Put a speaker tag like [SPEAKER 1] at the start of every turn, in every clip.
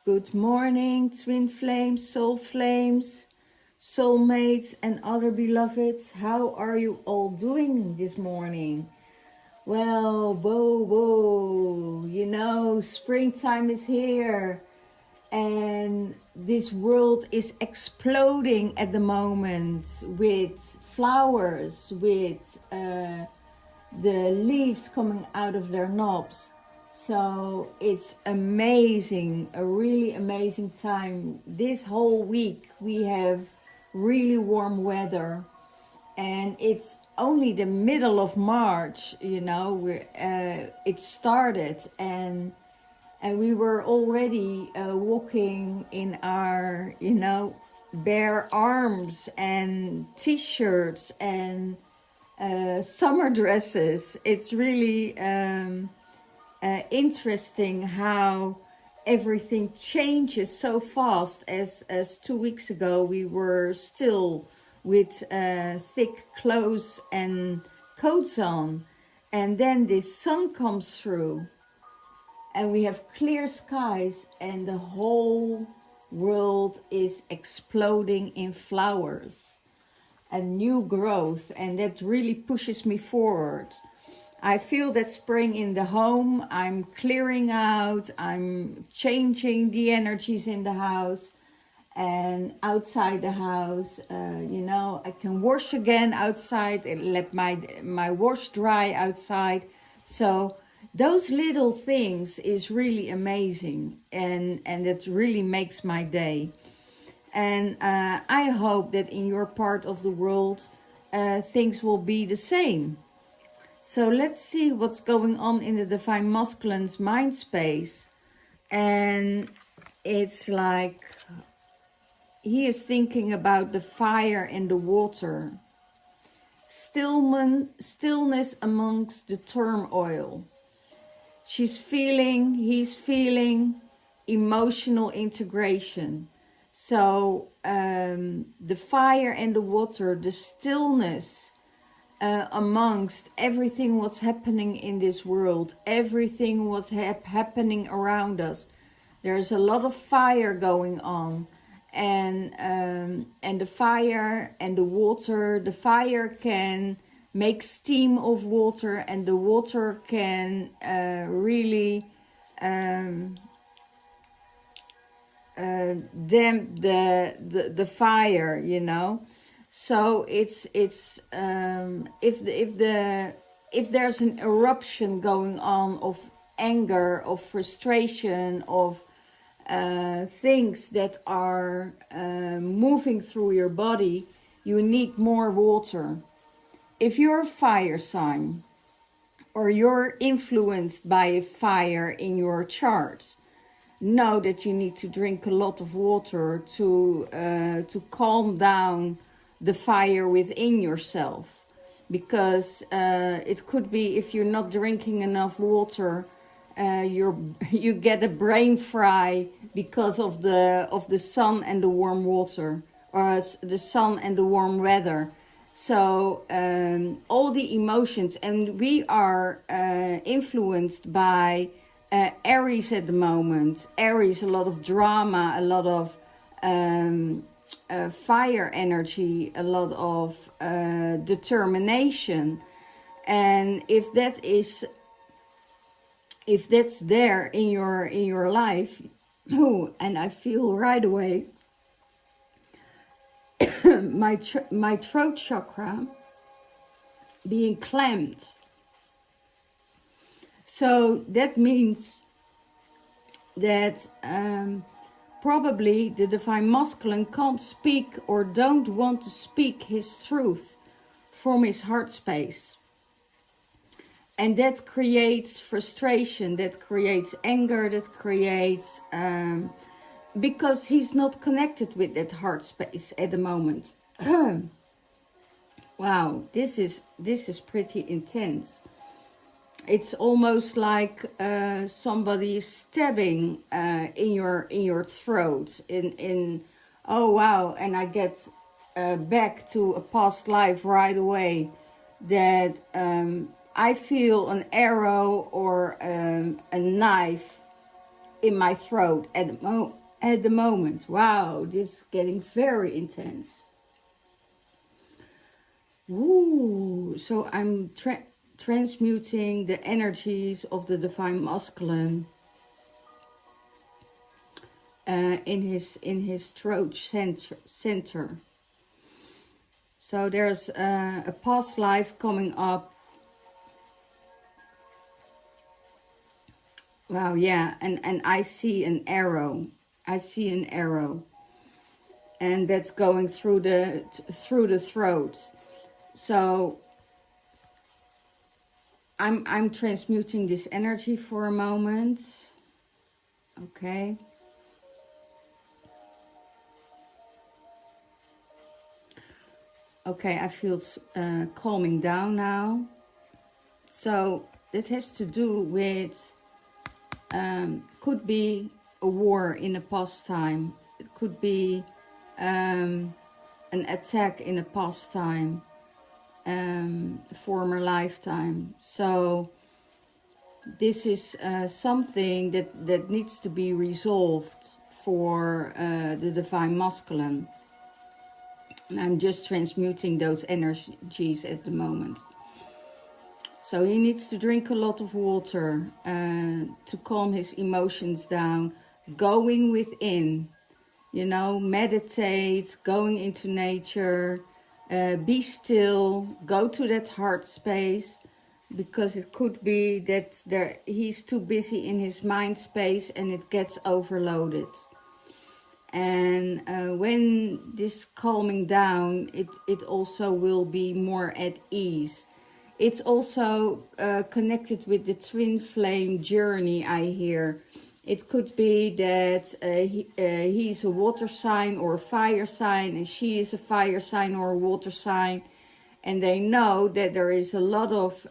[SPEAKER 1] Good morning, twin flames, soul flames, soulmates, and other beloveds. How are you all doing this morning? Well, whoa, you know, springtime is here and this world is exploding at the moment with flowers, with the leaves coming out of their knobs. So it's amazing, a really amazing time. This whole week we have really warm weather, and it's only the middle of March, you know, it started, and we were already walking in our, you know, bare arms and t-shirts and summer dresses. It's really interesting how everything changes so fast. As 2 weeks ago we were still with thick clothes and coats on, and then the sun comes through and we have clear skies and the whole world is exploding in flowers and new growth, and that really pushes me forward. I feel that spring in the home. I'm clearing out, I'm changing the energies in the house and outside the house. You know, I can wash again outside and let my wash dry outside. So those little things is really amazing, and it really makes my day. And I hope that in your part of the world things will be the same. So let's see what's going on in the Divine Masculine's mind space. And it's like he is thinking about the fire and the water. Stillness amongst the turmoil. He's feeling emotional integration. So the fire and the water, the stillness amongst everything what's happening in this world, everything what's happening around us. There's a lot of fire going on, and the fire and the water. The fire can make steam of water, and the water can really damp the fire, you know. So it's if there's an eruption going on of anger, of frustration, of things that are moving through your body, you need more water. If you're a fire sign or you're influenced by a fire in your chart, know that you need to drink a lot of water to calm down the fire within yourself, because it could be, if you're not drinking enough water, you get a brain fry because of the sun and the warm water, or the sun and the warm weather. So all the emotions, and we are influenced by Aries at the moment. Aries, a lot of drama, a lot of fire energy, a lot of determination. And if that's there in your life, and I feel right away my throat chakra being clamped. So that means that probably the Divine Masculine can't speak, or don't want to speak his truth from his heart space. And that creates frustration, that creates anger, that creates because he's not connected with that heart space at the moment. Wow, this is pretty intense. It's almost like somebody is stabbing in your throat. Oh wow! And I get back to a past life right away. That I feel an arrow or a knife in my throat at the moment. Wow, this is getting very intense. Ooh, so I'm transmuting the energies of the divine masculine in his throat center. So there's a past life coming up. Wow, yeah, and I see an arrow. I see an arrow, and that's going through the throat. So I'm transmuting this energy for a moment. Okay. Okay, I feel calming down now. So it has to do with, could be a war in a past time. It could be an attack in a past time, former lifetime. So this is something that needs to be resolved for the divine masculine. And I'm just transmuting those energies at the moment. So he needs to drink a lot of water to calm his emotions down, going within, you know, meditate, going into nature, be still, go to that heart space, because it could be that he's too busy in his mind space and it gets overloaded. And when this calming down, it also will be more at ease. It's also connected with the twin flame journey, I hear. It could be that he's a water sign or a fire sign, and she is a fire sign or a water sign. And they know that there is a lot of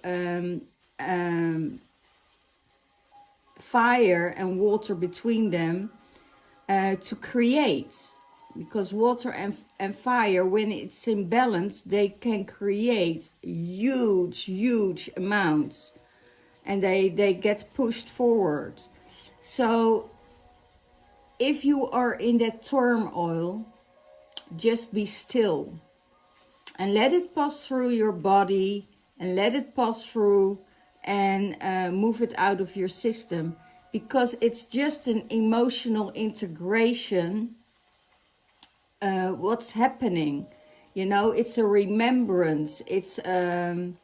[SPEAKER 1] fire and water between them. To create, because water and fire, when it's in balance, they can create huge amounts, and they get pushed forward. So if you are in that turmoil, just be still and let it pass through your body, and let it pass through, and move it out of your system. Because it's just an emotional integration, what's happening, you know, it's a remembrance, it's a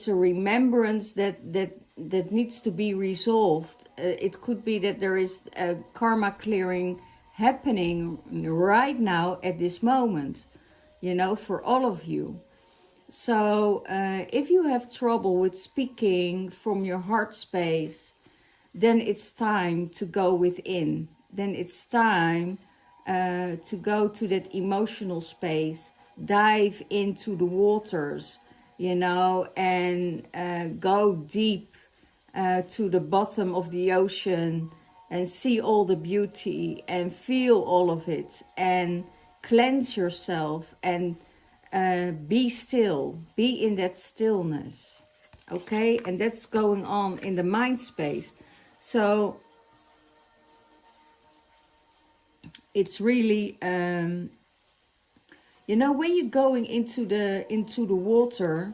[SPEAKER 1] remembrance that needs to be resolved. It could be that there is a karma clearing happening right now at this moment, you know, for all of you. So if you have trouble with speaking from your heart space, then it's time to go within. Then it's time to go to that emotional space, dive into the waters, you know, and go deep to the bottom of the ocean and see all the beauty and feel all of it and cleanse yourself and be still, be in that stillness, okay? And that's going on in the mind space. So it's really, you know, when you're going into the water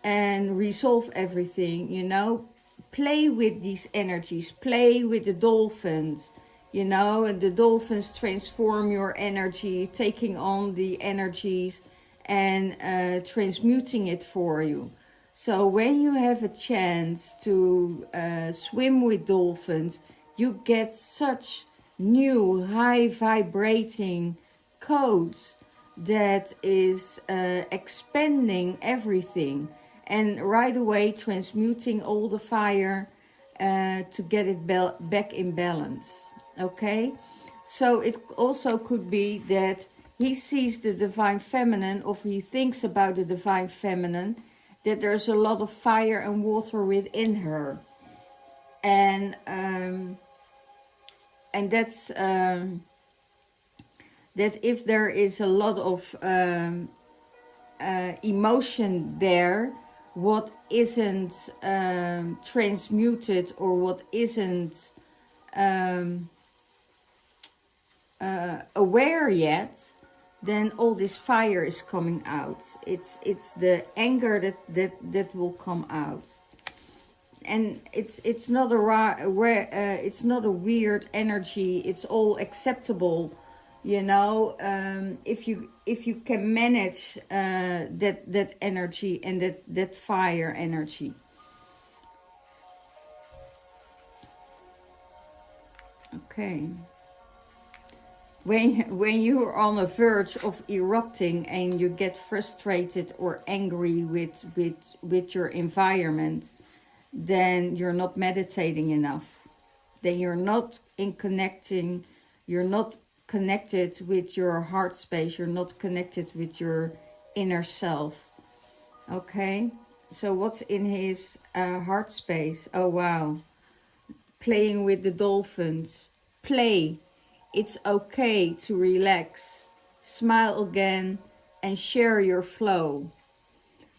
[SPEAKER 1] and resolve everything, you know, play with these energies, play with the dolphins, you know, and the dolphins transform your energy, taking on the energies and transmuting it for you. So when you have a chance to swim with dolphins, you get such new high vibrating codes that is expanding everything, and right away transmuting all the fire to get it back in balance, okay? So it also could be that he sees the divine feminine, or he thinks about the divine feminine, that there's a lot of fire and water within her. And that's that if there is a lot of emotion there, what isn't transmuted, or what isn't aware yet, then all this fire is coming out. It's the anger that will come out. And it's not it's not a weird energy. It's all acceptable, you know. If you can manage that energy and that fire energy. Okay. When you're on the verge of erupting and you get frustrated or angry with your environment, then you're not meditating enough. Then you're not you're not connected with your heart space, you're not connected with your inner self. Okay, so what's in his heart space? Oh wow, playing with the dolphins. Play. It's okay to relax, smile again, and share your flow.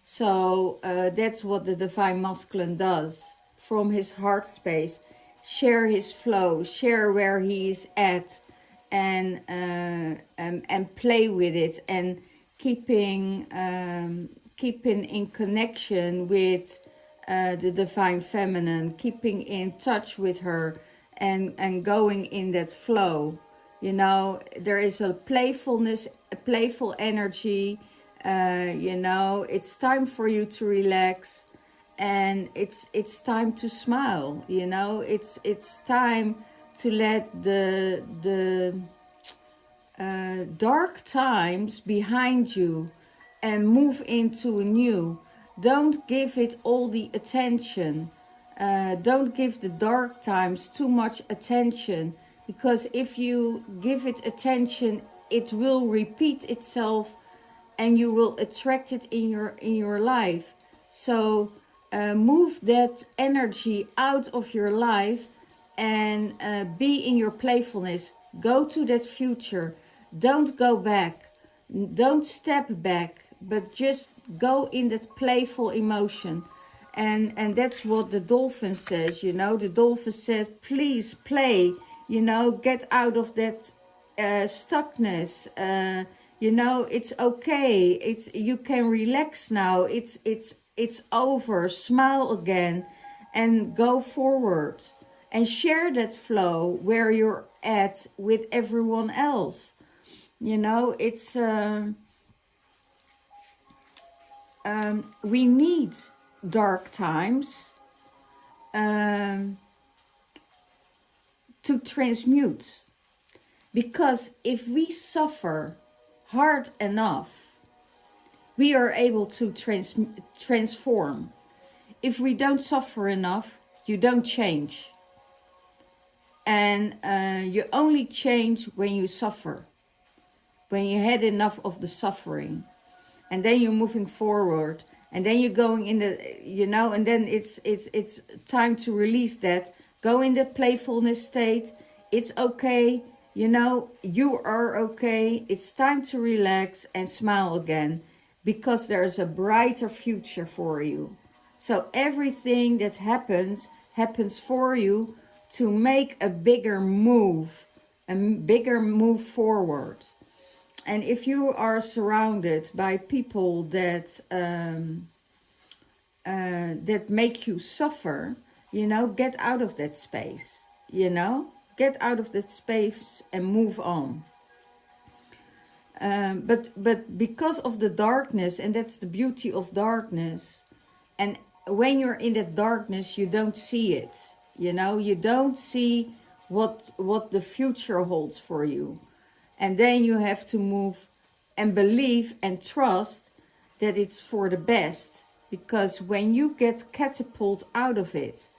[SPEAKER 1] So that's what the Divine Masculine does from his heart space. Share his flow, share where he is at, and play with it, and keeping in connection with the Divine Feminine, keeping in touch with her, and going in that flow. You know, there is a playfulness, a playful energy. You know, it's time for you to relax, and it's time to smile. You know, it's time to let the dark times behind you and move into a new. Don't give it all the attention. Don't give the dark times too much attention, because if you give it attention, it will repeat itself and you will attract it in your life. So move that energy out of your life and be in your playfulness. Go to that future. Don't go back. Don't step back, but just go in that playful emotion. And that's what the dolphin says, you know. The dolphin says, please play, you know, get out of that stuckness. You know, it's okay. You can relax now. It's over. Smile again and go forward. And share that flow where you're at with everyone else. You know, it's we need dark times to transmute, because if we suffer hard enough, we are able to transform. If we don't suffer enough, you don't change, and you only change when you suffer, when you had enough of the suffering, and then you're moving forward. And then you're going in the, you know, and then it's time to release that. Go in that playfulness state. It's okay. You know, you are okay. It's time to relax and smile again, because there's a brighter future for you. So everything that happens for you to make a bigger move forward. And if you are surrounded by people that that make you suffer, you know, get out of that space. You know, get out of that space and move on. But because of the darkness, and that's the beauty of darkness. And when you're in that darkness, you don't see it. You know, you don't see what the future holds for you. And then you have to move and believe and trust that it's for the best. Because when you get catapulted out of it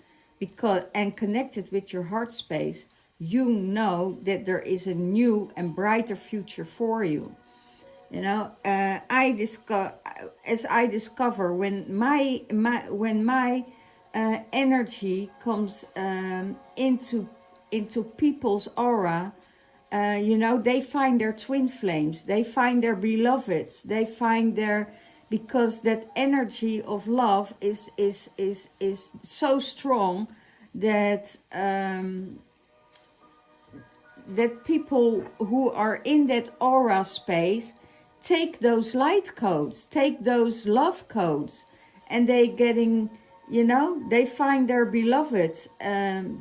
[SPEAKER 1] and connected with your heart space, you know that there is a new and brighter future for you. You know, I discover when my energy comes into people's aura. You know, they find their twin flames, they find their beloveds, they find their because that energy of love is so strong that that people who are in that aura space take those light codes, take those love codes, and they getting, you know, they find their beloved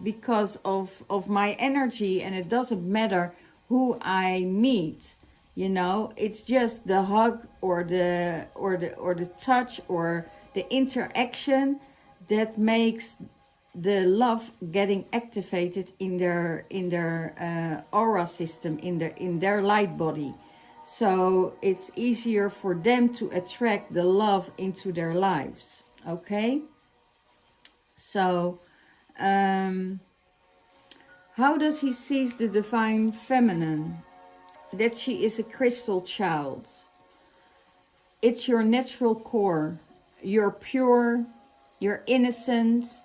[SPEAKER 1] because of my energy. And it doesn't matter who I meet, you know, it's just the hug or the touch or the interaction that makes the love getting activated in their aura system, in their light body. So it's easier for them to attract the love into their lives. Okay, so how does he seize the divine feminine? That she is a crystal child. It's your natural core. You're pure, you're innocent,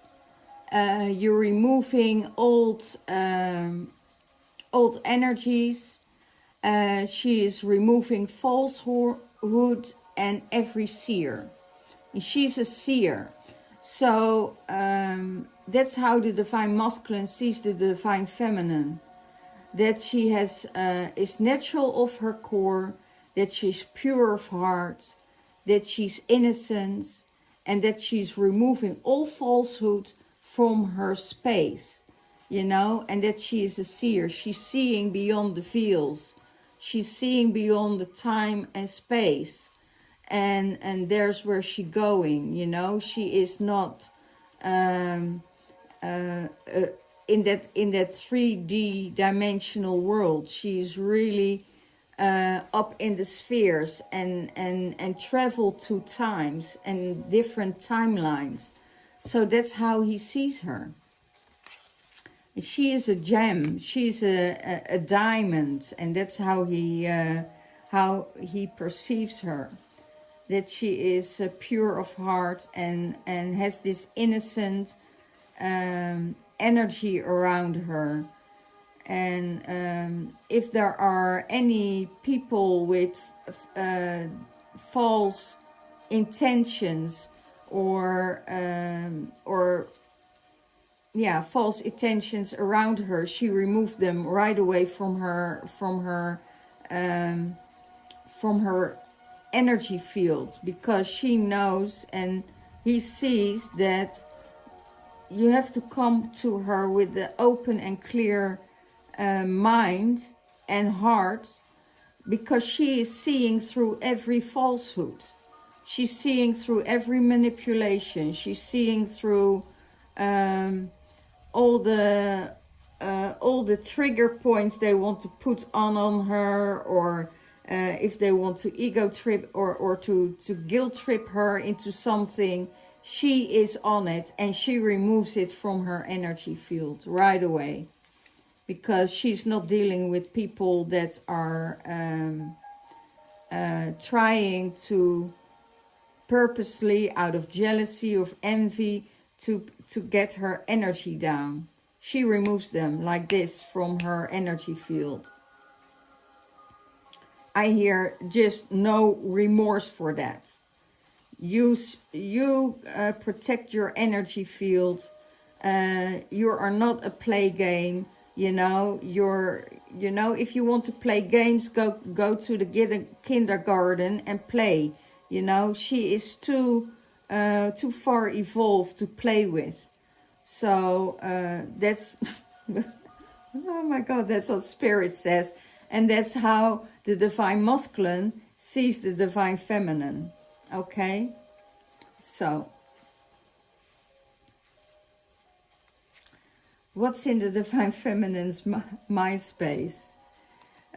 [SPEAKER 1] you're removing old energies. She is removing falsehood and every seer. She's a seer. So that's how the divine masculine sees the divine feminine. That she has is natural of her core, that she's pure of heart, that she's innocent, and that she's removing all falsehood from her space, you know, and that she is a seer. She's seeing beyond the veils. She's seeing beyond the time and space. And there's where she's going, you know. She is not in that 3D dimensional world. She's really up in the spheres and travel to times and different timelines. So that's how he sees her. She is a gem. She's a diamond, and that's how he perceives her. That she is pure of heart and has this innocent energy around her. And if there are any people with false intentions or false intentions around her, she removed them right away from her energy field, because she knows and he sees that you have to come to her with the open and clear mind and heart, because she is seeing through every falsehood. She's seeing through every manipulation. She's seeing through all the trigger points they want to put on her, or if they want to ego trip or to guilt trip her into something. She is on it, and she removes it from her energy field right away, because she's not dealing with people that are trying to purposely, out of jealousy, of envy, to get her energy down. She removes them like this from her energy field. I hear just no remorse for that. You protect your energy field. You are not a play game. You know, if you want to play games, go to the kindergarten and play. You know, she is too far evolved to play with. So that's oh my God, that's what Spirit says. And that's how the divine masculine sees the divine feminine. Okay, so what's in the divine feminine's mind space?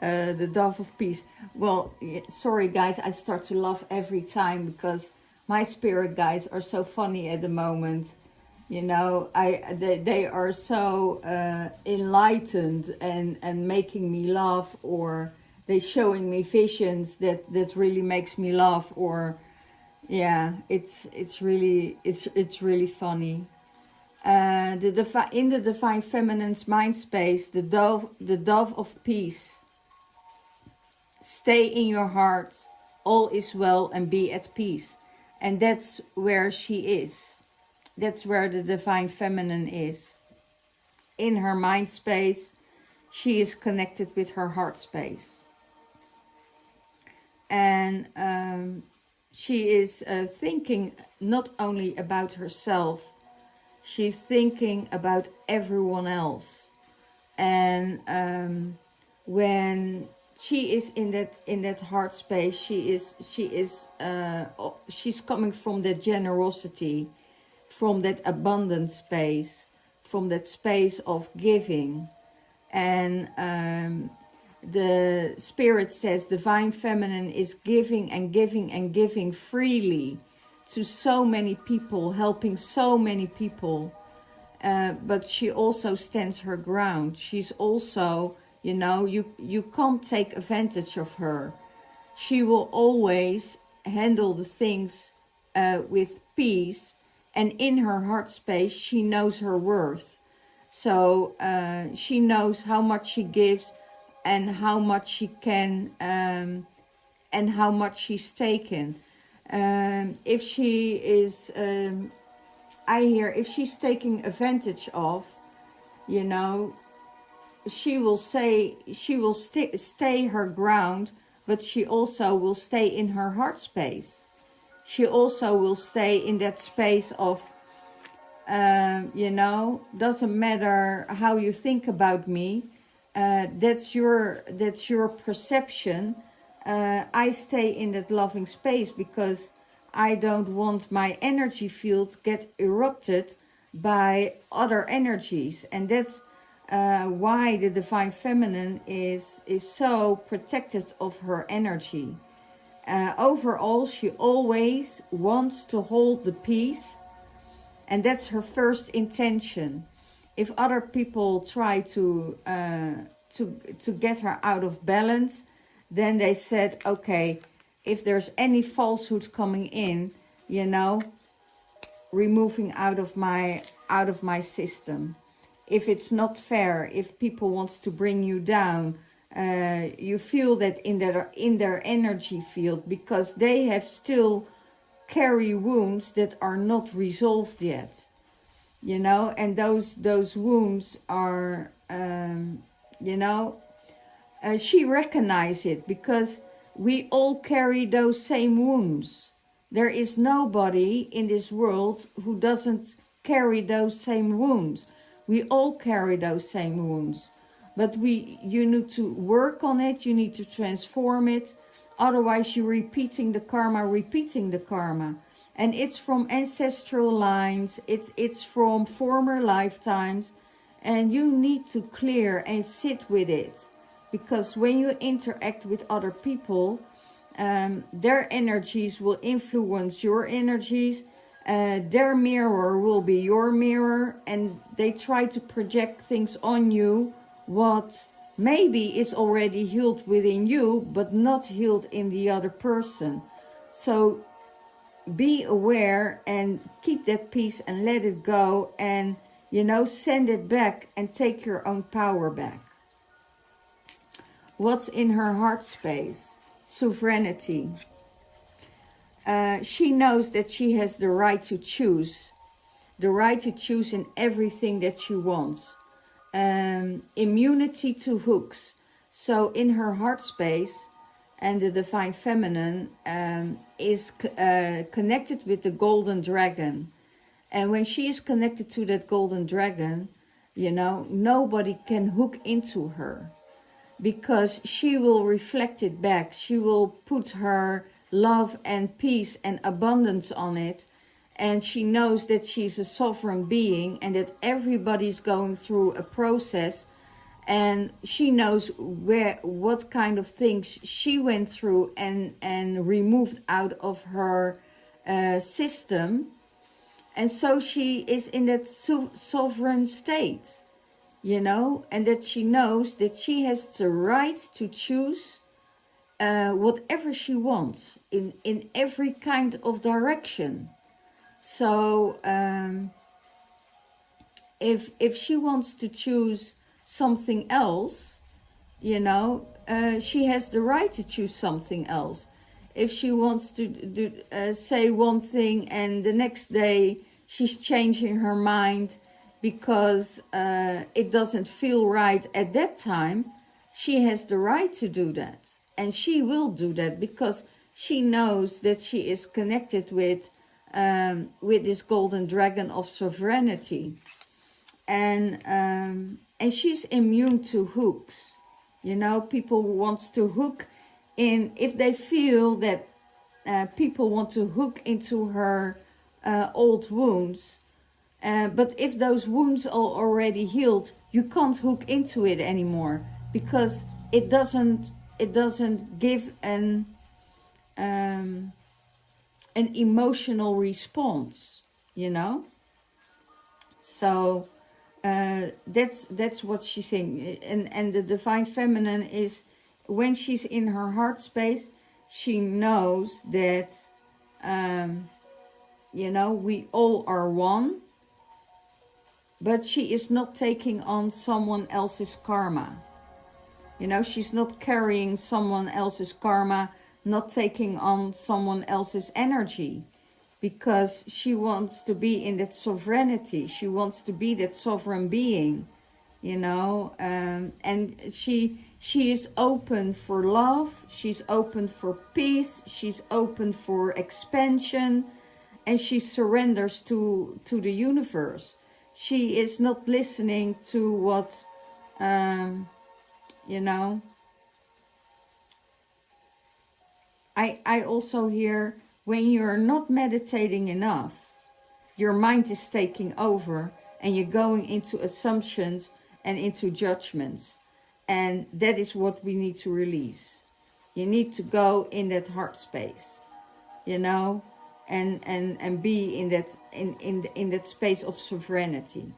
[SPEAKER 1] The dove of peace. Well, sorry guys, I start to laugh every time because my spirit guides are so funny at the moment. You know, they are so enlightened and making me laugh, or they showing me visions that really makes me laugh, or yeah, it's really funny. In the divine feminine's mind space, the dove of peace. Stay in your heart, all is well and be at peace. And that's where she is. That's where the divine feminine is. In her mind space, she is connected with her heart space. And she is thinking not only about herself, she's thinking about everyone else. And when she is in that heart space, she's coming from that generosity, from that abundant space, from that space of giving. And the spirit says divine feminine is giving and giving and giving freely to so many people, helping so many people. But she also stands her ground. She's also, you know, you can't take advantage of her. She will always handle the things with peace. And in her heart space, she knows her worth. So she knows how much she gives and how much she can and how much she's taken. If she is, I hear, if she's taking advantage of, you know, she will stay her ground, but she also will stay in her heart space. She also will stay in that space of, you know, doesn't matter how you think about me. That's your perception. I stay in that loving space because I don't want my energy field get erupted by other energies. And that's why the divine feminine is so protected of her energy. Overall, she always wants to hold the peace, and that's her first intention. If other people try to get her out of balance, then they said, okay, if there's any falsehood coming in, you know, removing out of my system. If it's not fair, if people wants to bring you down, you feel that in their energy field, because they have still carry wounds that are not resolved yet, you know, and those wounds are, you know, she recognizes it because we all carry those same wounds. There is nobody in this world who doesn't carry those same wounds. We all carry those same wounds, but you need to work on it. You need to transform it. Otherwise, you're repeating the karma. And it's from ancestral lines. It's from former lifetimes. And you need to clear and sit with it. Because when you interact with other people, their energies will influence your energies. Their mirror will be your mirror. And they try to project things on you what maybe is already healed within you, but not healed in the other person. So be aware and keep that peace and let it go, and, you know, send it back and take your own power back. What's in her heart space? Sovereignty. She knows that she has the right to choose. The right to choose in everything that she wants. Immunity to hooks. So in her heart space, and the divine feminine is connected with the golden dragon. And when she is connected to that golden dragon, you know, nobody can hook into her, because she will reflect it back. She will put her love and peace and abundance on it. And she knows that she's a sovereign being and that everybody's going through a process. And she knows what kind of things she went through and removed out of her system. And so she is in that sovereign state, you know, and that she knows that she has the right to choose whatever she wants in every kind of direction. So if she wants to choose something else, you know, she has the right to choose something else. if she wants to say one thing and the next day she's changing her mind because it doesn't feel right at that time, she has the right to do that. And she will do that because she knows that she is connected with this golden dragon of sovereignty. And she's immune to hooks. You know, people wants to hook in, if they feel that people want to hook into her old wounds. But if those wounds are already healed, you can't hook into it anymore because it doesn't give an emotional response, you know. So that's what she's saying. And the divine feminine is, when she's in her heart space, she knows that you know, we all are one, but she is not taking on someone else's karma. You know, she's not carrying someone else's karma, not taking on someone else's energy, because she wants to be in that sovereignty. She wants to be that sovereign being, you know. And she is open for love. She's open for peace. She's open for expansion, and she surrenders to the universe. She is not listening to what, you know. I also hear, when you're not meditating enough, your mind is taking over and you're going into assumptions and into judgments. And that is what we need to release. You need to go in that heart space, you know, and be in that space of sovereignty.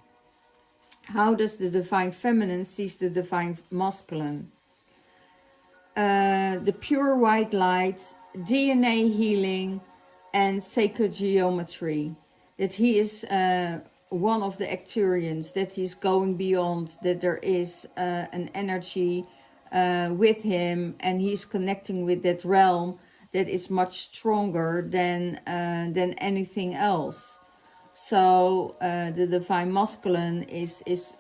[SPEAKER 1] How does the divine feminine sees the divine masculine? The pure white light, DNA healing, and sacred geometry. That he is one of the Acturians, that he's going beyond, that there is an energy with him, and he's connecting with that realm that is much stronger than anything else. So the divine masculine is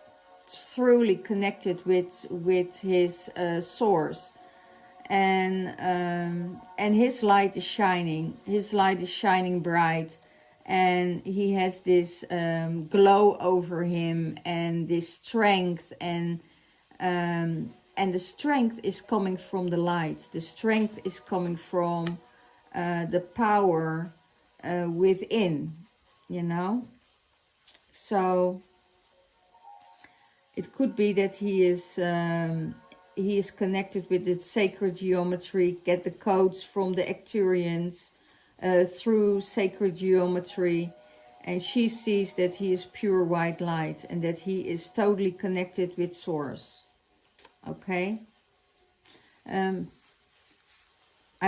[SPEAKER 1] truly connected with his source. And his light is shining. His light is shining bright, and he has this glow over him, and this strength, and the strength is coming from the light. The strength is coming from the power within, you know. So it could be that he is connected with the sacred geometry, get the codes from the Acturians through sacred geometry, and she sees that he is pure white light and that he is totally connected with source. Okay. I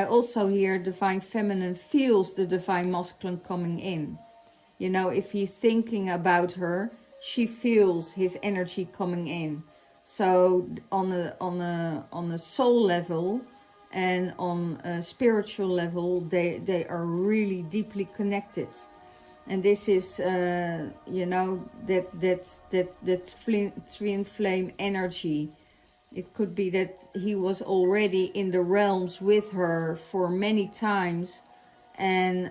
[SPEAKER 1] also hear divine feminine feels the divine masculine coming in. You know, if he's thinking about her, she feels his energy coming in. So on a soul level and on a spiritual level, they are really deeply connected. And this is, you know, that twin flame energy. It could be that he was already in the realms with her for many times, and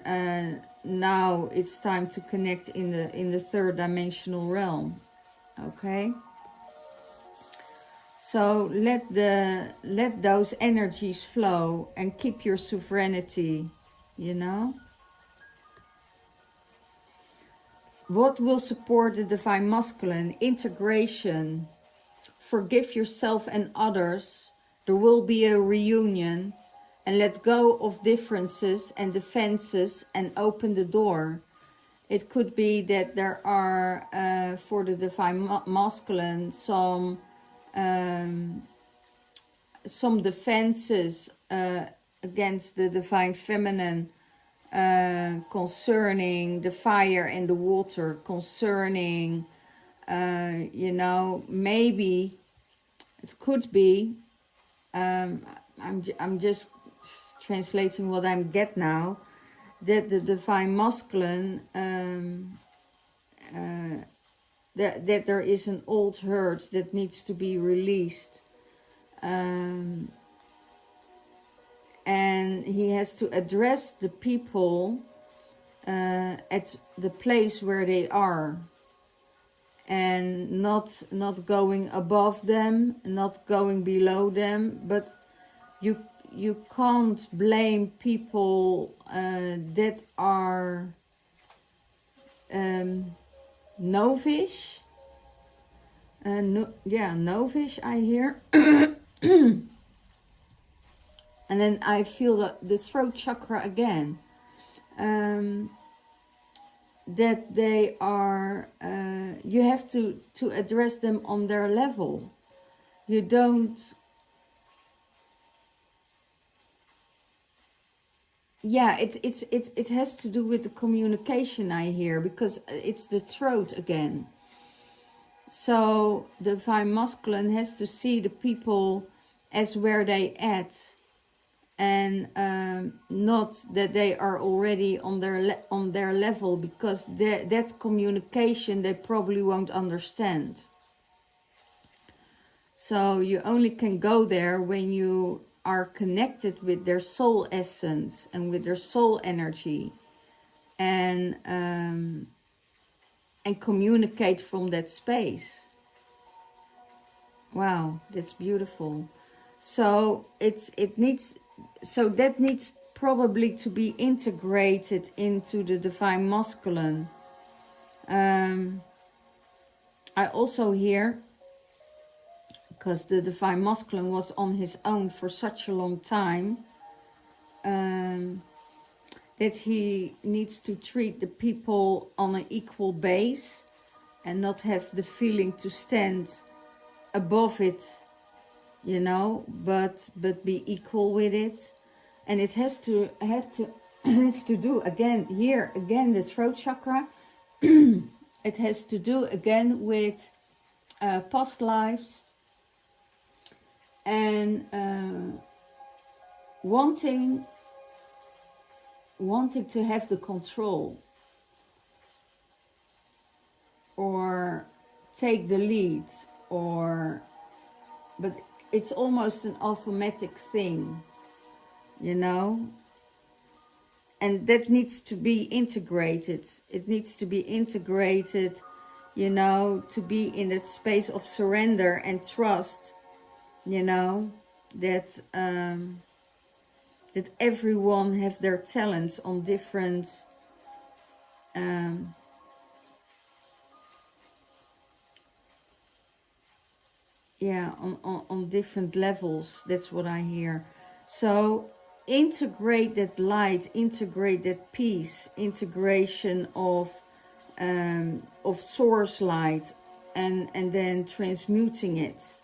[SPEAKER 1] now it's time to connect in the third dimensional realm. Okay. So let those energies flow and keep your sovereignty, you know. What will support the divine masculine? Integration. Forgive yourself and others. There will be a reunion, and let go of differences and defenses and open the door. It could be that there are for the divine masculine some defenses against the divine feminine, concerning the fire and the water, concerning you know, maybe it could be I'm just translating what I get now, that the divine masculine, that there is an old hurt that needs to be released, and he has to address the people at the place where they are, and not going above them, not going below them. But you can't blame people that are novice. Novice, I hear. And then I feel the throat chakra again. That they are, you have to address them on their level. You don't, it has to do with the communication, I hear, because it's the throat again. So the divine masculine has to see the people as where they at, and not that they are already on their level, because that communication they probably won't understand. So you only can go there when you are connected with their soul essence and with their soul energy, and communicate from that space. Wow, that's beautiful. So that needs probably to be integrated into the divine masculine. I also hear, because the divine masculine was on his own for such a long time, that he needs to treat the people on an equal base and not have the feeling to stand above it, you know, but be equal with it. And it has to has to do again here, again, the throat chakra. It has to do again with past lives, and wanting to have the control or take the lead, but it's almost an automatic thing, you know, and that needs to be integrated. It needs to be integrated, you know, to be in that space of surrender and trust, you know, that that everyone have their talents on different on different levels. That's what I hear. So integrate that light, integrate that peace, integration of source light, and then transmuting it.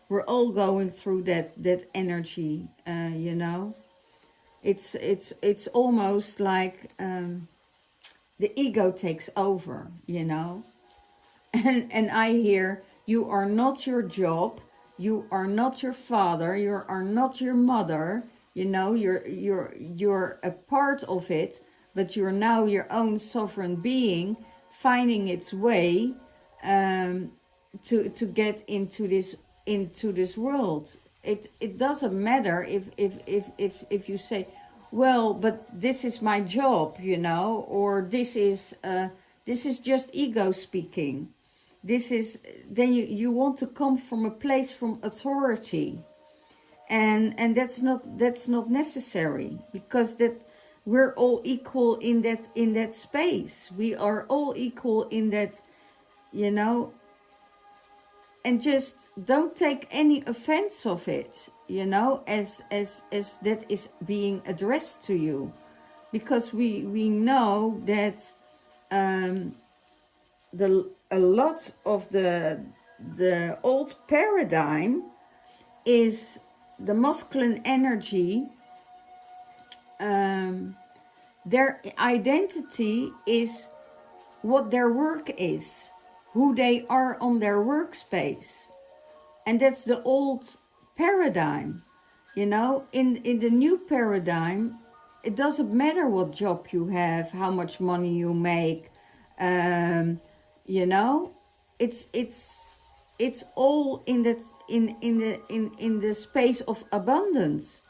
[SPEAKER 1] We're all going through that energy, you know. It's almost like the ego takes over, you know. And I hear, you are not your job, you are not your father, you are not your mother, you know. You're a part of it, but you're now your own sovereign being, finding its way to get into this world. It doesn't matter if you say, well, but this is my job, you know, or this is just ego speaking. This is, then you want to come from a place from authority, and that's not necessary, because that we're all equal in that space. We are all equal in that, you know. And just don't take any offense of it, you know, as that is being addressed to you, because we know that a lot of the old paradigm is the masculine energy. Their identity is what their work is, who they are on their workspace. And that's the old paradigm. You know, in the new paradigm, it doesn't matter what job you have, how much money you make. You know, it's all in that in the space of abundance.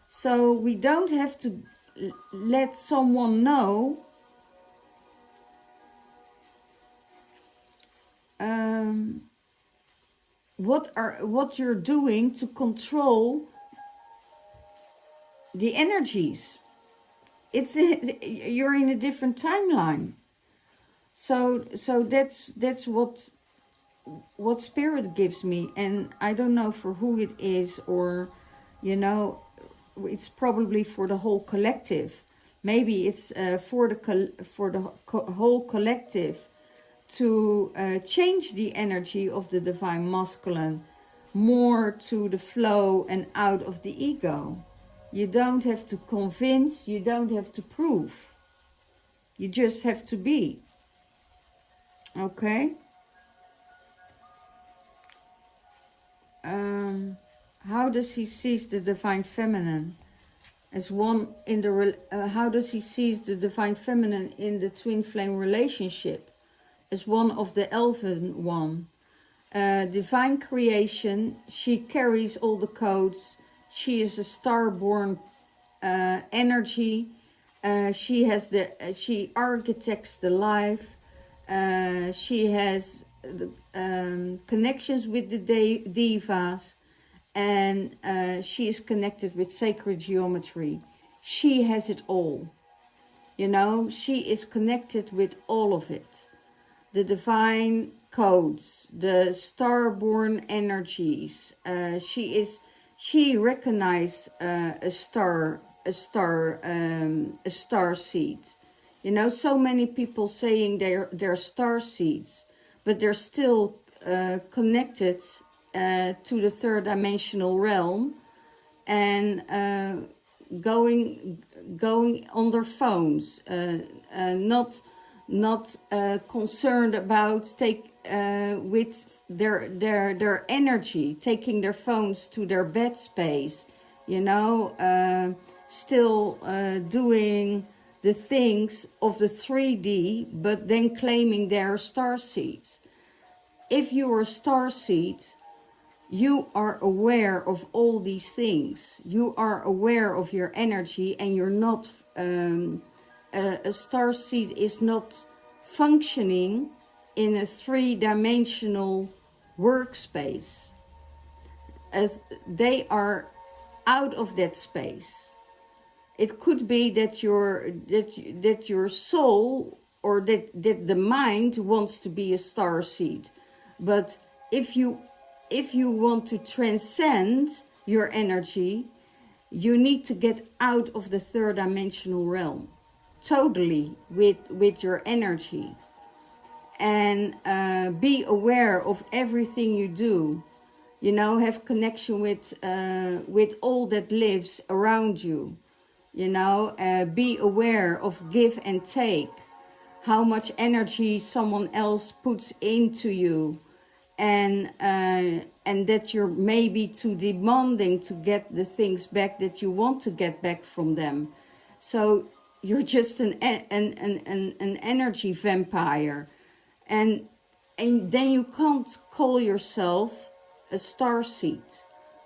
[SPEAKER 1] So we don't have to let someone know what you're doing to control the energies. You're in a different timeline. So that's what spirit gives me, and I don't know for who it is, or you know, it's probably for the whole collective. Maybe it's for the whole collective to change the energy of the divine masculine more to the flow and out of the ego. You don't have to convince, you don't have to prove. You just have to be. Okay? How does he seize the divine feminine as one in the how does he seize the divine feminine in the twin flame relationship as one of the elven one? Divine creation, she carries all the codes. She is a star-born energy. She architects the life. She has the connections with the devas, and she is connected with sacred geometry. She has it all. You know, she is connected with all of it. The divine codes, the star-born energies. She recognizes a star seed. You know, so many people saying they're star seeds, but they're still connected to the third dimensional realm, and going on their phones, not concerned about with their energy, taking their phones to their bed space, you know, still doing the things of the 3D, but then claiming they're star seeds. If you are a star seed, you are aware of all these things. You are aware of your energy, and you're not, a star seed is not functioning in a three-dimensional workspace. As they are out of that space. It could be that your soul, or that the mind wants to be a star seed. But if you want to transcend your energy, you need to get out of the third dimensional realm totally with your energy, and be aware of everything you do. You know, have connection with all that lives around you. You know, be aware of give and take, how much energy someone else puts into you, and that you're maybe too demanding to get the things back that you want to get back from them. So you're just an energy vampire, and then you can't call yourself a starseed.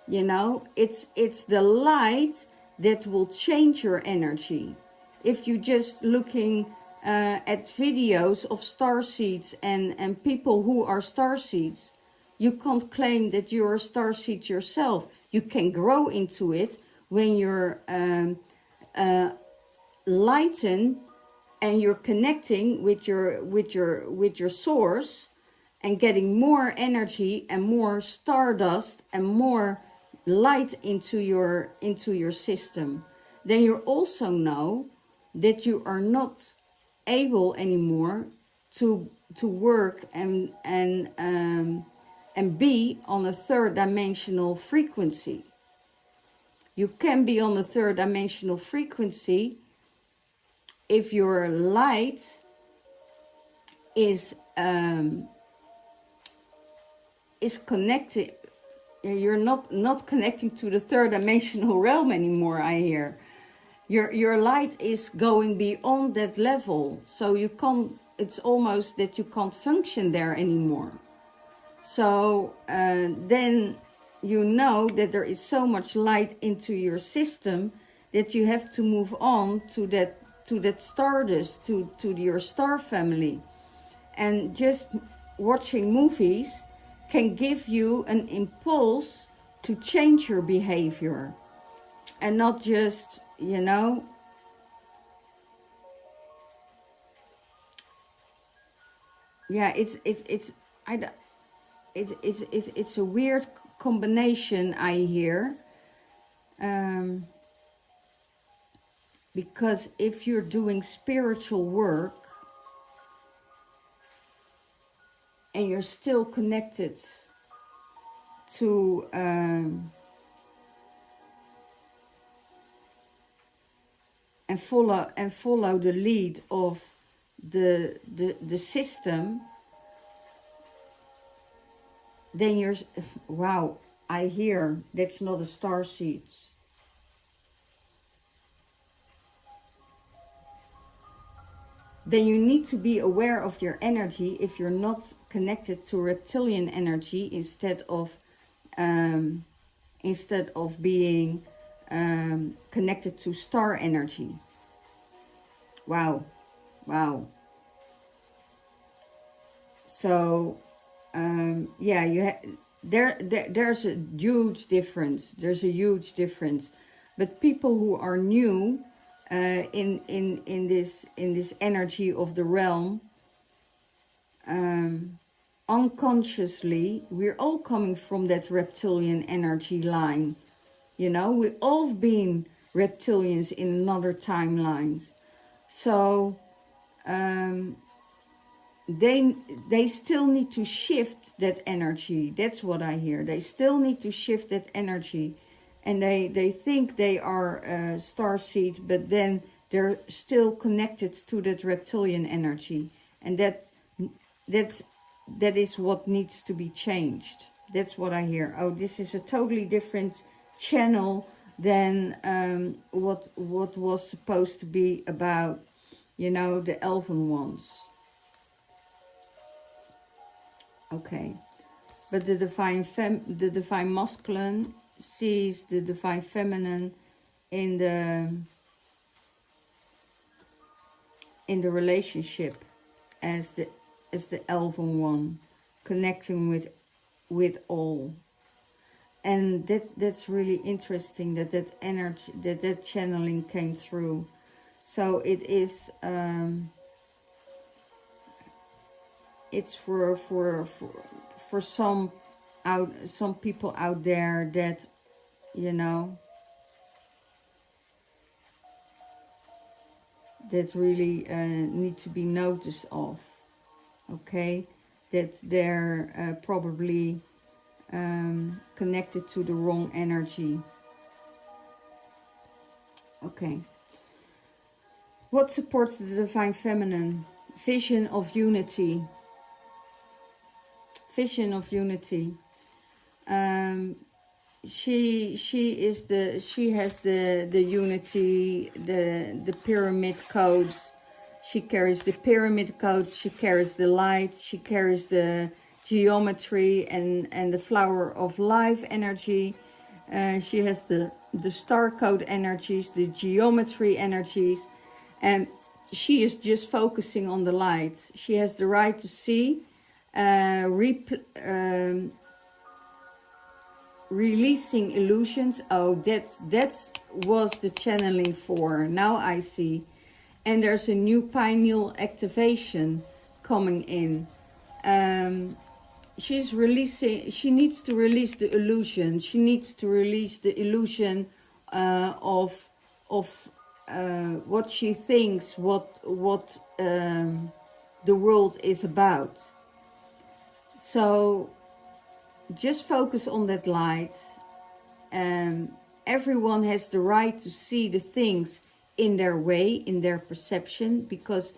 [SPEAKER 1] You know, it's the light that will change your energy. If you just looking at videos of starseeds and people who are starseeds, you can't claim that you're a starseed yourself. You can grow into it when you're lightened, and you're connecting with your source, and getting more energy and more stardust and more light into your system. Then you also know that you are not able anymore to work and be on a third dimensional frequency. You can be on a third dimensional frequency if your light is connected you're not connecting to the third dimensional realm anymore, I hear. Your light is going beyond that level, so you can't, it's almost that you can't function there anymore. So then you know that there is so much light into your system that you have to move on to that stardust, to your star family. And just watching movies can give you an impulse to change your behavior, and not just, you know, yeah, it's a weird combination, I hear, because if you're doing spiritual work and you're still connected to and follow the lead of the system, then you're, wow, I hear that's not a star seed. Then you need to be aware of your energy if you're not connected to reptilian energy, instead of being connected to star energy. Wow, wow. So yeah, there's a huge difference. There's a huge difference. But people who are new in this energy of the realm, unconsciously, we're all coming from that reptilian energy line. You know, we've all been reptilians in another timelines. So they still need to shift that energy. That's what I hear. They still need to shift that energy. And they think they are starseed, but then they're still connected to that reptilian energy. And that is what needs to be changed. That's what I hear. Oh, this is a totally different channel than what was supposed to be about, you know, the elven ones. Okay, but the divine masculine sees the divine feminine in the relationship as the elven one, connecting with all. And that's really interesting that energy, that channeling came through. So it is it's for some people out there that, you know, that really need to be noticed of. Okay, that they're probably connected to the wrong energy. Okay, what supports the divine feminine? Vision of unity. Vision of unity. She has the unity, the pyramid codes. She carries the pyramid codes. She carries the light. She carries the geometry and the flower of life energy. She has the star code energies, the geometry energies, and she is just focusing on the light. She has the right to see, releasing illusions. Oh, that's was the channeling for. Now I see. And there's a new pineal activation coming in. She's releasing, she needs to release the illusion. She needs to release the illusion of what she thinks, what the world is about. So just focus on that light. Everyone has the right to see the things in their way, in their perception, because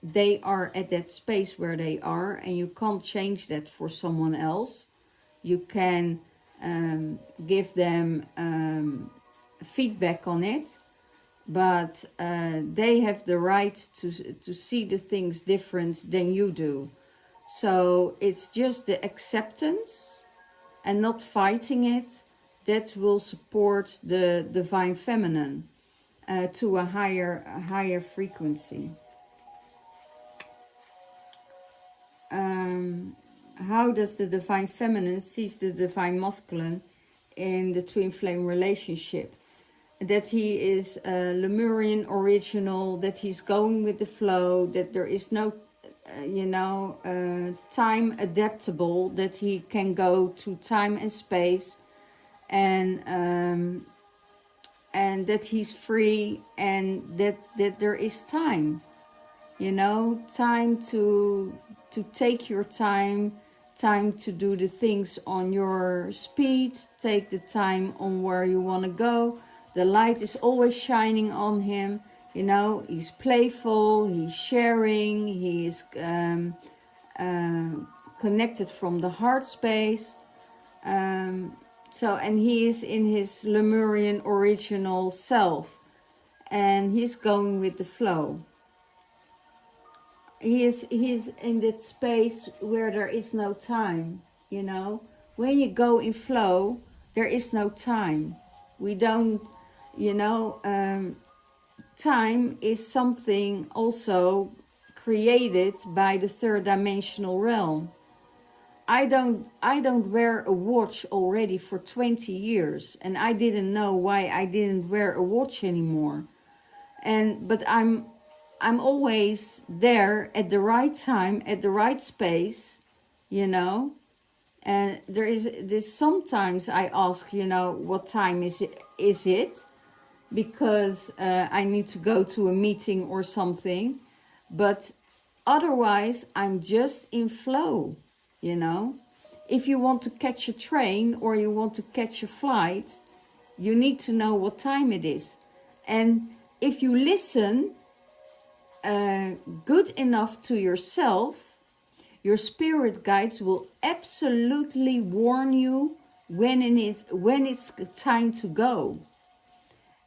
[SPEAKER 1] they are at that space where they are, and you can't change that for someone else. You can give them feedback on it, but they have the right to see the things different than you do. So it's just the acceptance and not fighting it that will support the divine feminine to a higher frequency. How does the divine feminine sees the divine masculine in the twin flame relationship? That he is a Lemurian original, that he's going with the flow, that there is no time adaptable, that he can go to time and space, and that he's free, and that there is time, time to take your time to do the things on your speed, take the time on where you want to go. The light is always shining on him. He's playful, he's sharing, he is connected from the heart space. And he is in his Lemurian original self, and he's going with the flow. He's in that space where there is no time, When you go in flow, there is no time. We don't, time is something also created by the third dimensional realm. I don't wear a watch already for 20 years, and I didn't know why I didn't wear a watch anymore. But I'm always there at the right time, at the right space, And there's sometimes I ask, what time is it? Because I need to go to a meeting or something. But otherwise, I'm just in flow, If you want to catch a train or you want to catch a flight, you need to know what time it is. And if you listen good enough to yourself, your spirit guides will absolutely warn you when it's time to go.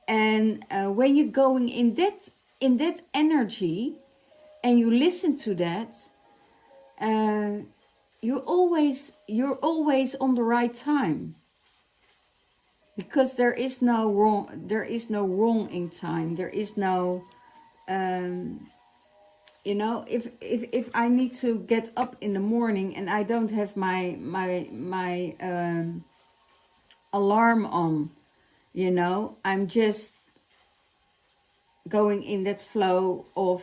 [SPEAKER 1] And when you're going in that energy, and you listen to that, you're always on the right time. Because there is no wrong in time. There is no if I need to get up in the morning and I don't have my alarm on, I'm just going in that flow of,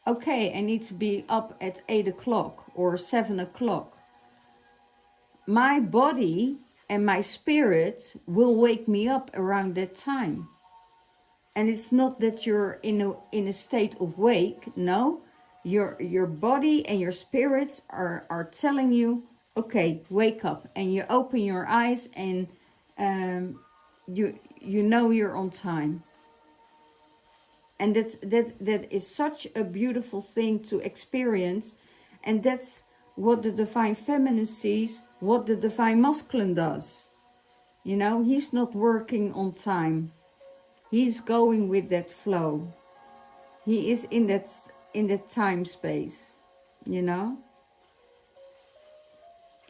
[SPEAKER 1] okay, I need to be up at 8 o'clock or 7 o'clock. My body and my spirit will wake me up around that time. And it's not that you're in a state of wake. No, your body and your spirits are telling you, okay, wake up. And you open your eyes, and you're on time. And that is such a beautiful thing to experience. And that's what the divine feminine sees, what the divine masculine does. He's not working on time. He's going with that flow. He is in that time space,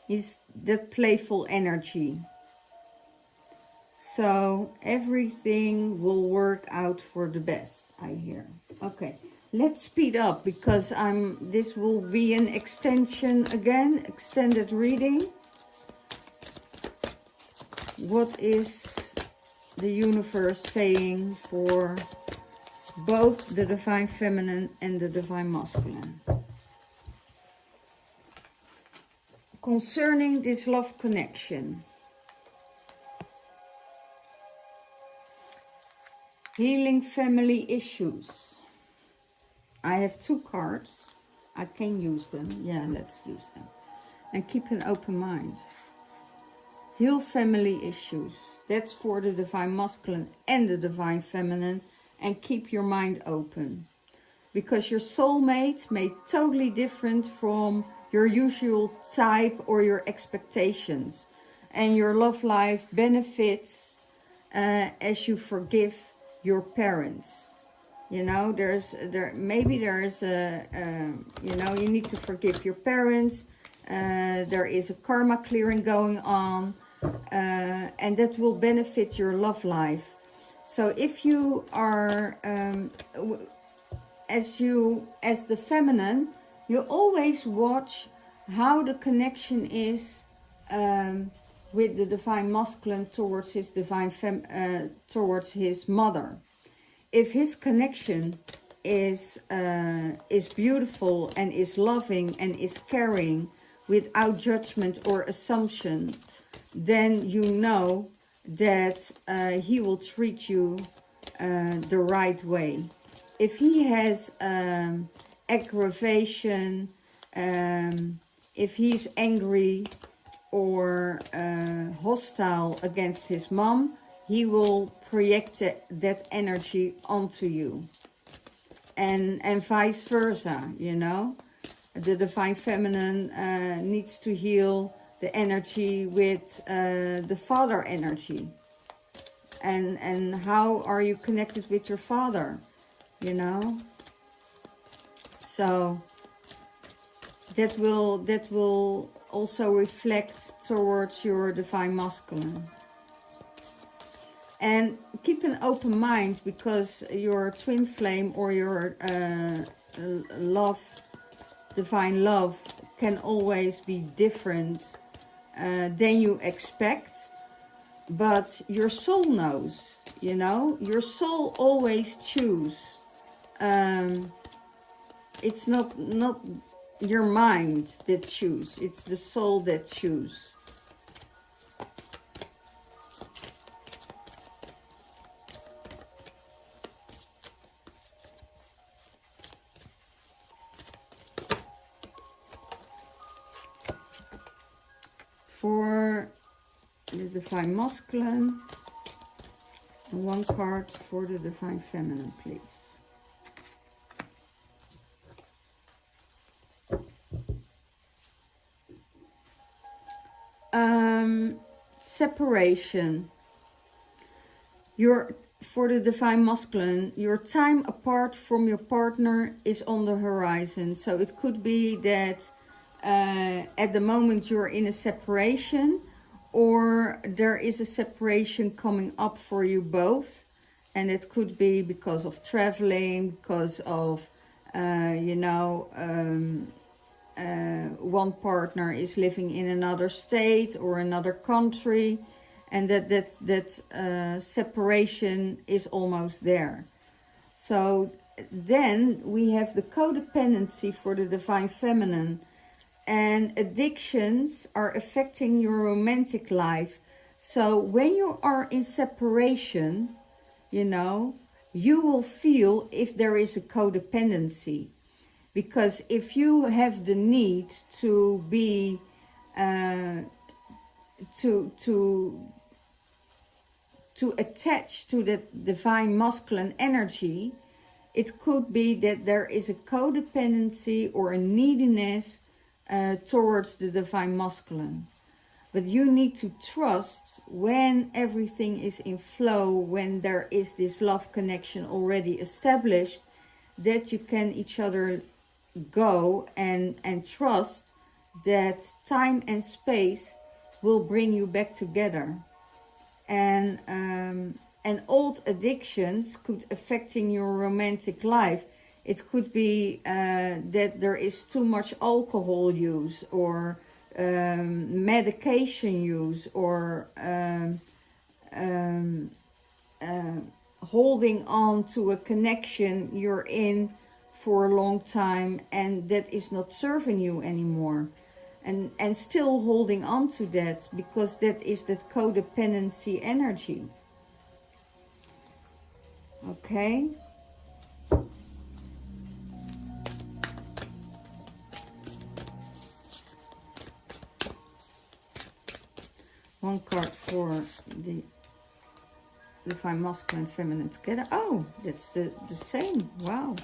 [SPEAKER 1] He's that playful energy. So everything will work out for the best, I hear. Okay, let's speed up because this will be an extended reading. What is the universe saying for both the divine feminine and the divine masculine concerning this love connection? Healing family issues. I have 2 cards. I can use them. Yeah, let's use them. And keep an open mind. Heal family issues. That's for the divine masculine and the divine feminine. And keep your mind open. Because your soulmate may be totally different from your usual type or your expectations. and your love life benefits as you forgive your parents. You know, maybe there's a, you know, you need to forgive your parents. There is a karma clearing going on, and that will benefit your love life. So if you are, as the feminine, you always watch how the connection is with the divine masculine towards his towards his mother. If his connection is beautiful and is loving and is caring without judgment or assumption, then you know that he will treat you the right way. If he has aggravation, if he's angry or hostile against his mom, he will project that energy onto you. And vice versa, you know. The divine feminine needs to heal the energy with the father energy. And how are you connected with your father, you know? So that will also reflect towards your divine masculine. And keep an open mind, because your twin flame or your divine love can always be different than you expect. But your soul knows, you know. Your soul always chooses. It's not your mind that chooses. It's the soul that chooses. For the divine masculine, and one card for the divine feminine, please. Separation. For the divine masculine, your time apart from your partner is on the horizon. So it could be that at the moment you're in a separation, or there is a separation coming up for you both. And it could be because of traveling, because of, you know, one partner is living in another state or another country, and that separation is almost there. So then we have the codependency for the divine feminine, and addictions are affecting your romantic life. So when you are in separation, you know, you will feel if there is a codependency. Because if you have the need to be, to attach to that divine masculine energy, it could be that there is a codependency or a neediness towards the divine masculine. But you need to trust when everything is in flow, when there is this love connection already established, that you can each other go and trust that time and space will bring you back together. And old addictions could affecting your romantic life. It could be that there is too much alcohol use, or medication use, or holding on to a connection you're in for a long time and that is not serving you anymore, and still holding on to that, because that is that codependency energy. Okay. One card for the divine masculine and feminine together. Oh, that's the same. Wow.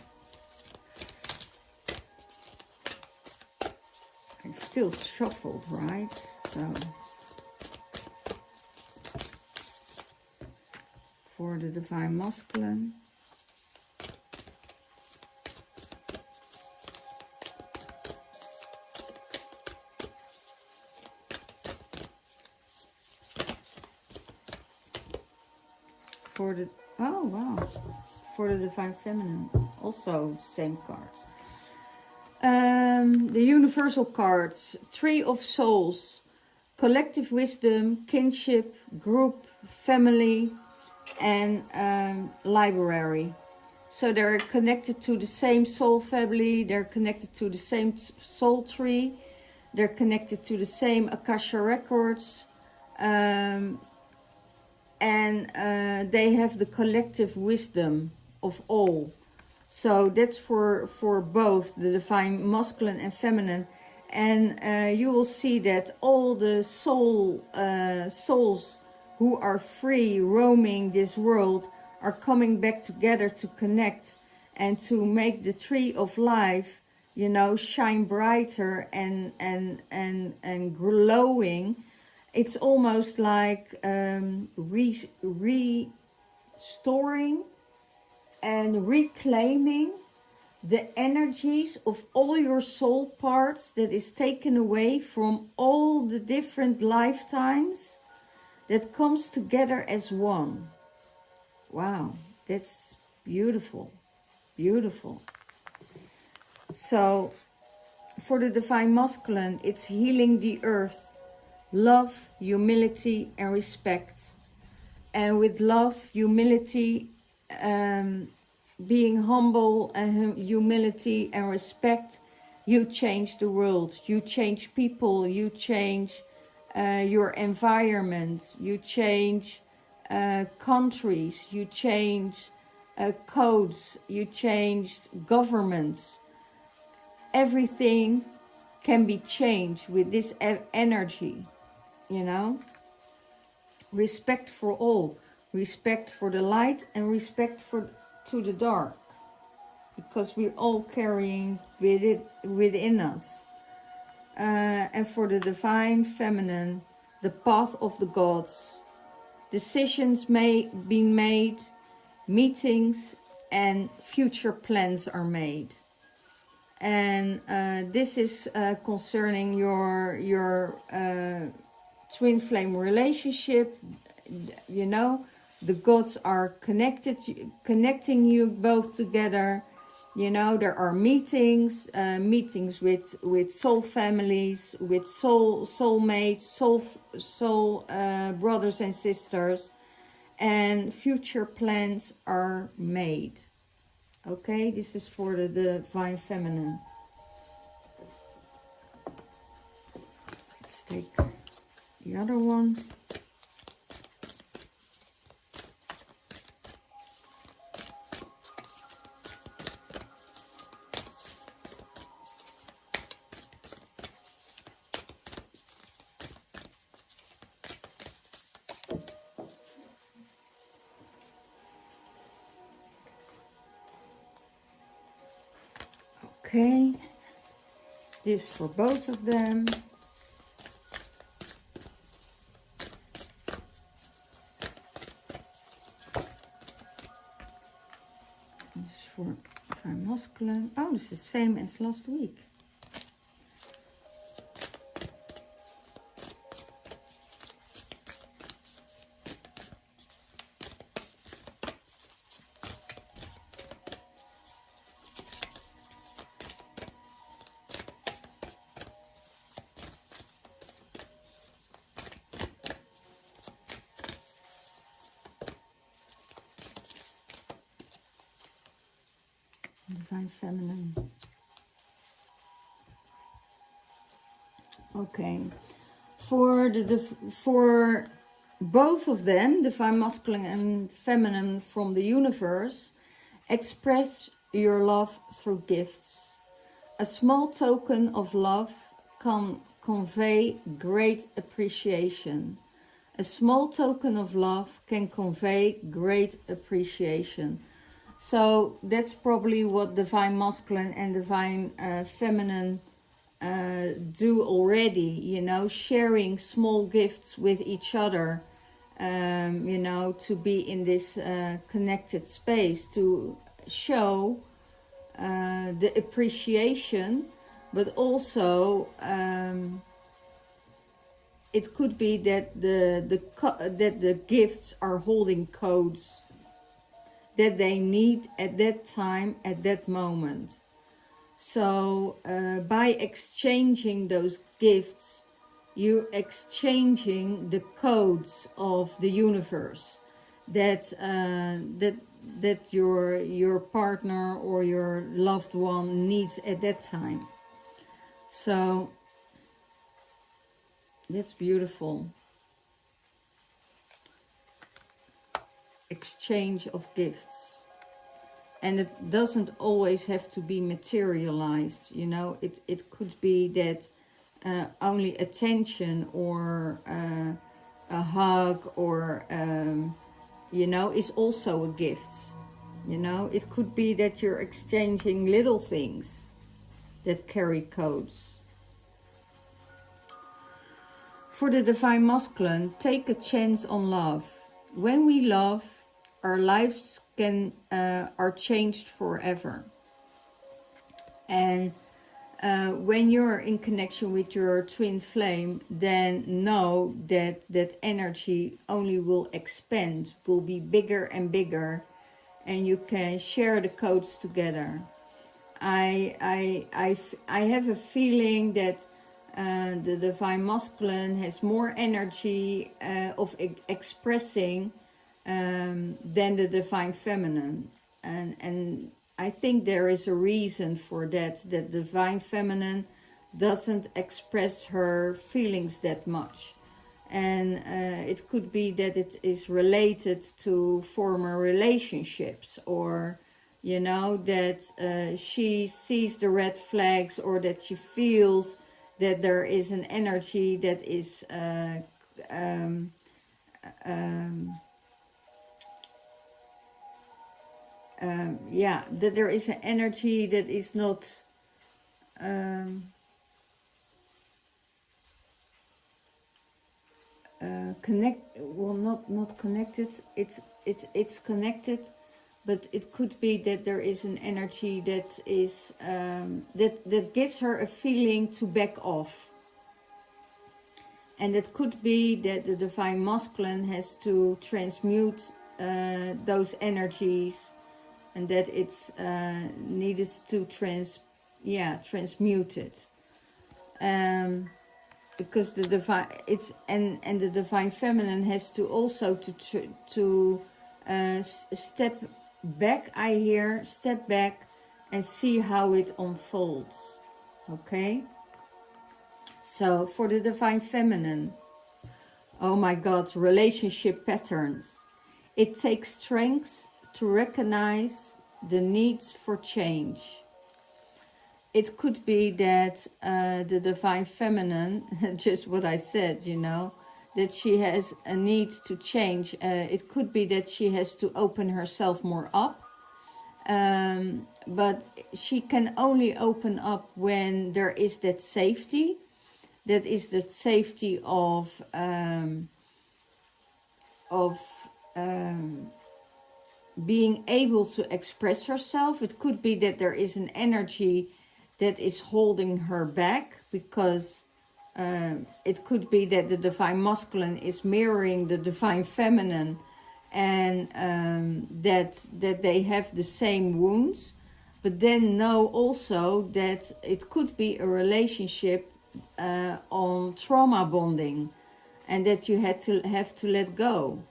[SPEAKER 1] It's still shuffled, right? So for the divine masculine. For the, oh wow, for the divine feminine, also same cards. The universal cards, Tree of Souls, collective wisdom, kinship, group, family, and library. So they're connected to the same soul family, they're connected to the same soul tree, they're connected to the same Akasha records, and they have the collective wisdom of all. So that's for both the divine masculine and feminine. And you will see that all the souls who are free roaming this world are coming back together to connect and to make the tree of life, you know, shine brighter and glowing. It's almost like restoring and reclaiming the energies of all your soul parts that is taken away from all the different lifetimes, that comes together as one. Wow, that's beautiful, beautiful. So for the divine masculine, it's healing the earth, love, humility, and respect. And with love, humility, being humble, and humility and respect, you change the world, you change people, you change your environment, you change countries, you change codes, you change governments. Everything can be changed with this energy, you know. Respect for all, respect for the light, and respect to the dark, because we're all carrying with it within us. And for the divine feminine, the path of the gods, decisions being made, meetings, and future plans are made. And this is concerning your twin flame relationship. You know, the gods are connecting you both together. You know, there are meetings with soul families, with soulmates, soul brothers and sisters, and future plans are made. Okay, this is for the divine feminine. Let's take the other one. Okay, this for both of them. This is for divine masculine. Oh, this is the same as last week. Divine feminine. Okay, for both of them, divine masculine and feminine from the universe, express your love through gifts. A small token of love can convey great appreciation. A small token of love can convey great appreciation. So that's probably what divine masculine and divine feminine do already, you know, sharing small gifts with each other you know, to be in this connected space, to show the appreciation, but also it could be that the gifts are holding codes that they need at that time, at that moment. So by exchanging those gifts, you're exchanging the codes of the universe that that your partner or your loved one needs at that time. So that's beautiful. Exchange of gifts. And it doesn't always have to be materialized, you know. It could be that only attention or a hug or you know, is also a gift. You know, it could be that you're exchanging little things that carry codes. For the Divine Masculine, take a chance on love. When we love, our lives are changed forever. And when you're in connection with your twin flame, then know that that energy only will expand, will be bigger and bigger, and you can share the codes together. I have a feeling that the Divine Masculine has more energy of expressing than the Divine Feminine, and I think there is a reason for that. That the Divine Feminine doesn't express her feelings that much, and it could be that it is related to former relationships, or you know, that she sees the red flags, or that she feels that there is an energy that is yeah, that there is an energy that is not not connected. It's connected, but it could be that there is an energy that is that gives her a feeling to back off. And it could be that the Divine Masculine has to transmute those energies, and that it's needed to transmute it. Because the divine, and the Divine Feminine has to also to step back. I hear step back and see how it unfolds. Okay. So for the Divine Feminine, oh my God, relationship patterns. It takes strength to recognize the needs for change. It could be that the Divine Feminine, just what I said, you know, that she has a need to change. It could be that she has to open herself more up. But she can only open up when there is that safety. That is the safety of being able to express herself. It could be that there is an energy that is holding her back, because it could be that the Divine Masculine is mirroring the Divine Feminine, and that they have the same wounds. But then know also that it could be a relationship on trauma bonding, and that you have to let go,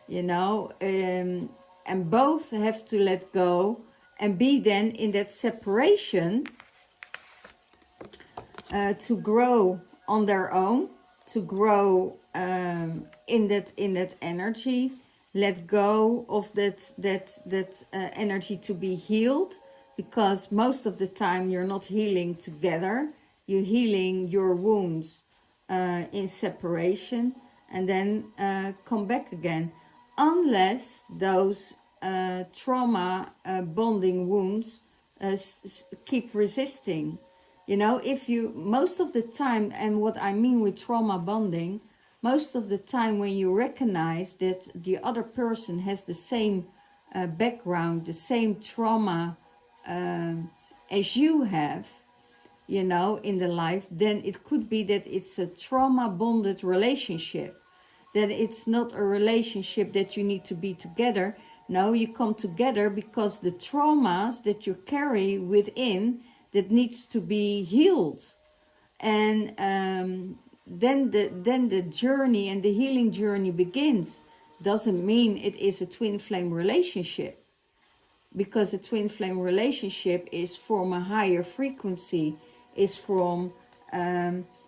[SPEAKER 1] you know, and both have to let go and be then in that separation to grow on their own, to grow in that energy, let go of that energy to be healed, because most of the time you're not healing together, you're healing your wounds in separation, and then come back again, unless those trauma bonding wounds keep resisting. You know, if you, most of the time, and what I mean with trauma bonding, most of the time when you recognize that the other person has the same background, the same trauma as you have, you know, in the life, then it could be that it's a trauma bonded relationship, that it's not a relationship that you need to be together. No, you come together because the traumas that you carry within that needs to be healed. And then the journey and the healing journey begins. Doesn't mean it is a twin flame relationship, because a twin flame relationship is from a higher frequency, is from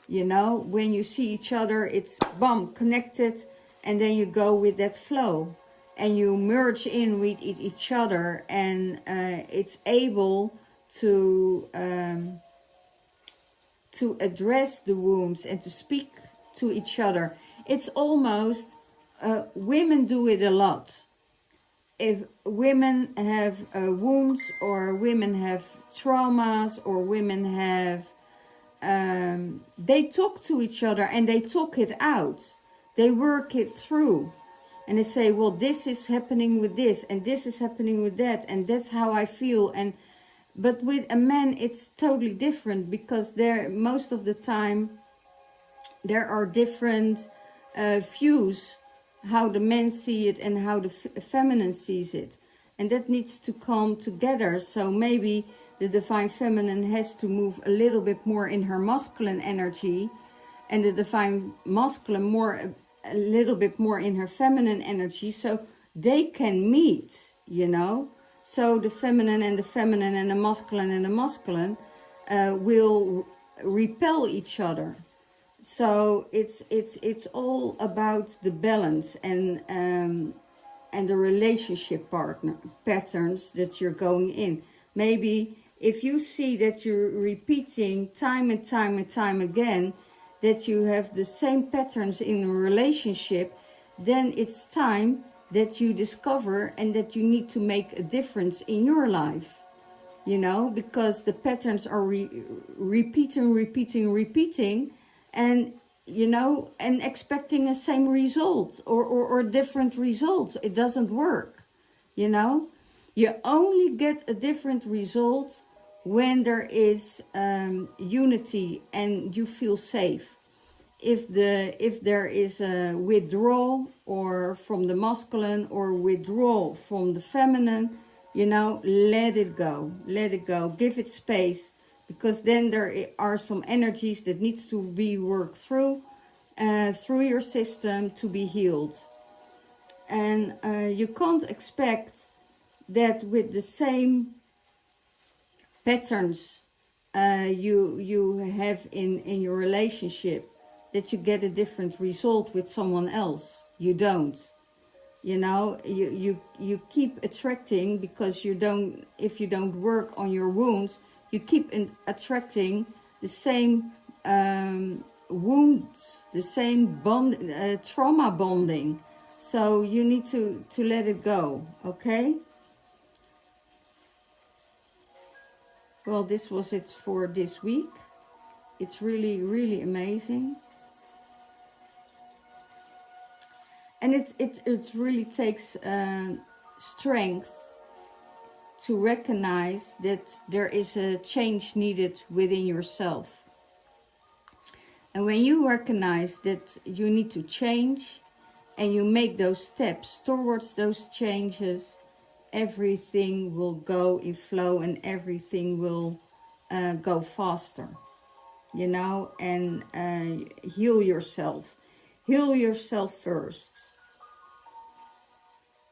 [SPEAKER 1] you know, when you see each other, it's boom, connected, and then you go with that flow and you merge in with each other, and it's able to address the wounds and to speak to each other. It's almost, women do it a lot. If women have wounds, or women have traumas, or women have, they talk to each other and they talk it out. They work it through. And they say, well, this is happening with this, and this is happening with that, and that's how I feel. And but with a man, it's totally different, because there, most of the time, there are different views, how the men see it and how the feminine sees it. And that needs to come together. So maybe the divine feminine has to move a little bit more in her masculine energy, and the divine masculine more, a little bit more in her feminine energy, so they can meet, you know. So the feminine and the feminine and the masculine will repel each other. So it's all about the balance and the relationship patterns that you're going in. Maybe if you see that you're repeating time and time again, that you have the same patterns in a relationship, then it's time that you discover and that you need to make a difference in your life, you know, because the patterns are repeating, and, you know, and expecting the same result or different results. It doesn't work, you know. You only get a different result when there is unity and you feel safe. If there is a withdrawal, or from the masculine, or withdrawal from the feminine, you know, let it go, give it space, because then there are some energies that needs to be worked through your system to be healed. And you can't expect that with the same patterns you have in your relationship, that you get a different result with someone else. You don't. You know, you keep attracting, because you don't, if you don't work on your wounds, you keep attracting the same wounds, the same trauma bonding. So you need to let it go, okay? Well, this was it for this week. It's really, really amazing. And it really takes strength to recognize that there is a change needed within yourself. And when you recognize that you need to change, and you make those steps towards those changes, everything will go in flow, and everything will go faster, you know. And heal yourself first,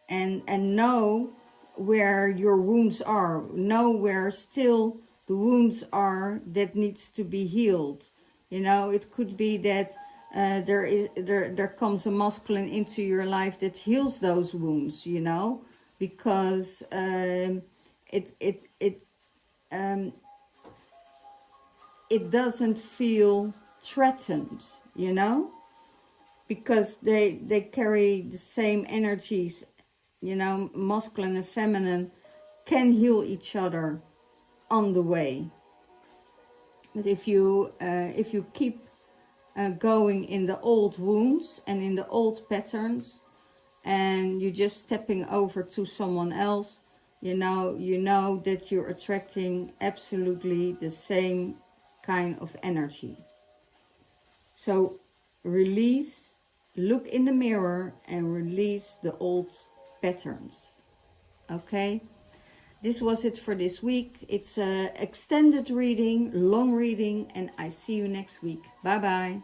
[SPEAKER 1] and know where your wounds are, know where still the wounds are that needs to be healed. You know, it could be that there comes a masculine into your life that heals those wounds, you know, because it doesn't feel threatened, you know, because they carry the same energies, you know. Masculine and feminine can heal each other on the way. But if you keep going in the old wounds and in the old patterns, and you're just stepping over to someone else, you know that you're attracting absolutely the same kind of energy. So release, look in the mirror and release the old patterns. Okay, this was it for this week. It's an extended reading, long reading, and I see you next week. Bye bye.